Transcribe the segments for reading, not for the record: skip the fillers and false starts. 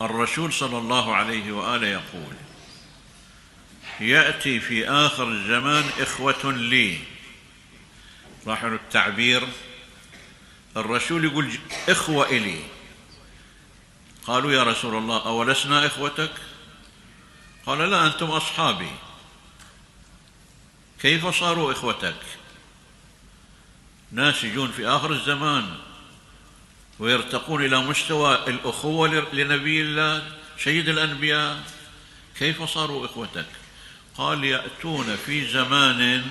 الرسول صلى الله عليه وآله يقول: يأتي في آخر الزمان إخوة لي. لاحظوا التعبير، الرسول يقول إخوة إلي. قالوا: يا رسول الله أولسنا إخوتك؟ قال: لا، أنتم أصحابي. كيف صاروا إخوتك؟ ناس يجون في آخر الزمان ويرتقون إلى مستوى الأخوة لنبي الله سيد الأنبياء، كيف صاروا إخوتك؟ قال: يأتون في زمان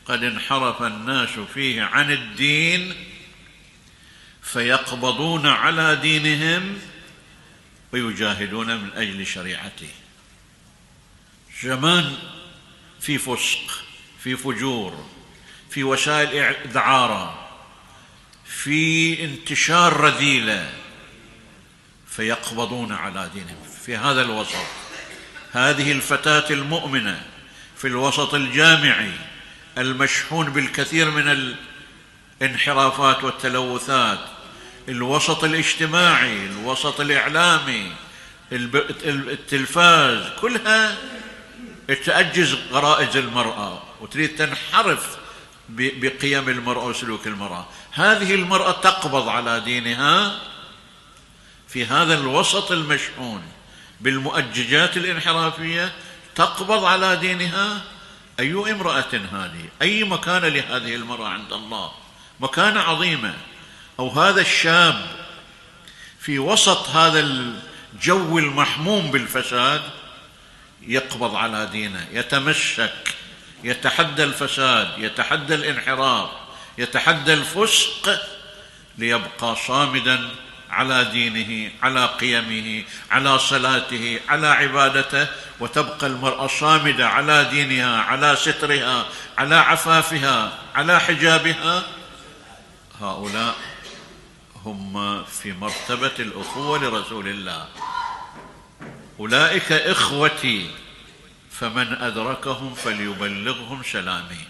قد انحرف الناس فيه عن الدين فيقبضون على دينهم ويجاهدون من أجل شريعته. زمان في فسق، في فجور، في وسائل دعارة، في انتشار رذيلة، فيقبضون على دينهم. في هذا الوسط هذه الفتاة المؤمنة في الوسط الجامعي المشحون بالكثير من الانحرافات والتلوثات، الوسط الاجتماعي، الوسط الإعلامي، التلفاز، كلها تعجز غرائز المرأة وتريد تنحرف بقيم المرأة وسلوك المرأة. هذه المرأة تقبض على دينها في هذا الوسط المشحون بالمؤججات الانحرافية، تقبض على دينها. أي امرأة هذه؟ أي مكانة لهذه المرأة عند الله؟ مكانة عظيمة. أو هذا الشاب في وسط هذا الجو المحموم بالفساد يقبض على دينه، يتمسك، يتحدى الفساد، يتحدى الانحراف، يتحدى الفسق، ليبقى صامدا على دينه، على قيمه، على صلاته، على عبادته، وتبقى المرأة صامدة على دينها، على سترها، على عفافها، على حجابها. هؤلاء هم في مرتبة الأخوة لرسول الله. أولئك إخوتي فمن أدركهم فليبلغهم سلامي.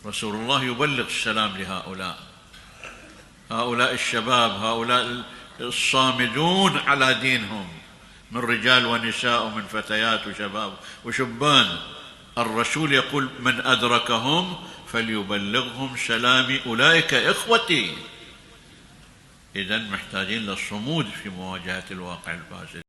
رسول الله يبلغ السلام لهؤلاء، هؤلاء الشباب، هؤلاء الصامدون على دينهم من رجال ونساء ومن فتيات وشباب وشبان. الرسول يقول: من أدركهم فليبلغهم سلامي، أولئك إخوتي. إذن محتاجين للصمود في مواجهة الواقع الفاسد.